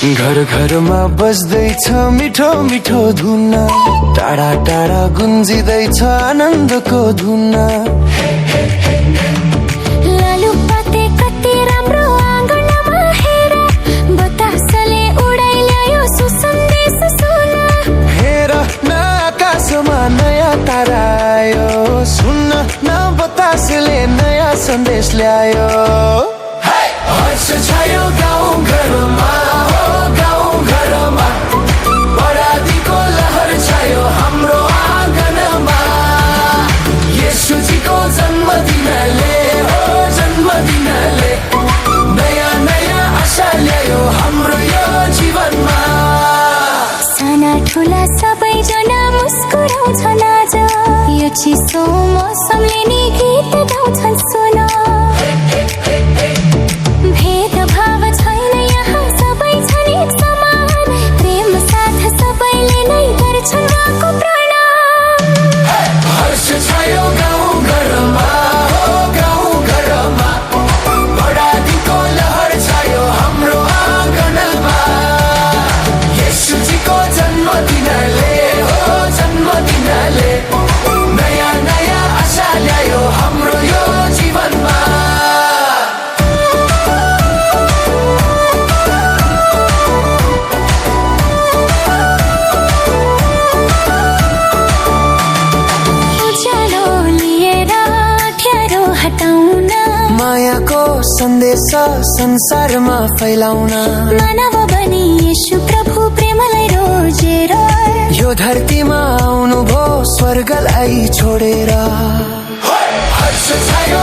घर घरमा बज्दैछ मिठो मिठो धुन, टाढा टाढा गुन्जिँदैछ आनन्दको धुन। लालुपाते कति राम्रो आँगनमा हेर, बतासले उडाइल्यायो सुसन्देश सुन। हेर न आकाशमा नयाँ तारा आयो, सुन्न न बतासले नयाँ सन्देश ल्यायो। हर्ष छायो गाउँ घरमा, हो गाउँ घरमा, बरातीको लहर छायो हाम्रो आँगनमा। येशूजीको जन्मदिनले, हो जन्मदिनले नयाँ नयाँ आशा ल्यायो हाम्रो यो जीवनमा। साना ठुला सबैजना मुस्कुराउँछन् आज, यो चिसो मौसमले नि गीत गाउँछन् सुन। भेदभाव छैन यहाँ, सबै छन् एक समान, प्रेम साथ सबैले नै गर्छन् उहाँको प्रणाम। हर्ष छायो गाउँ घरमा, हो गाउँ घरमा, बरातीको लहर छायो हाम्रो आँगनमा। येशूजीको जन्मदिनले, हो जन्मदिनले नयाँ नयाँ आशा ल्यायो हाम्रो यो जीवनमा। उज्यालो लिएर अँध्यारो हटाउन, मायाको सन्देश संसारमा फैलाउन, मानव बनी येशू प्रभु प्रेमलाई रोजेर, यो धरतीमा आउनुभयो स्वर्गलाई छोडेर। हर्ष छायो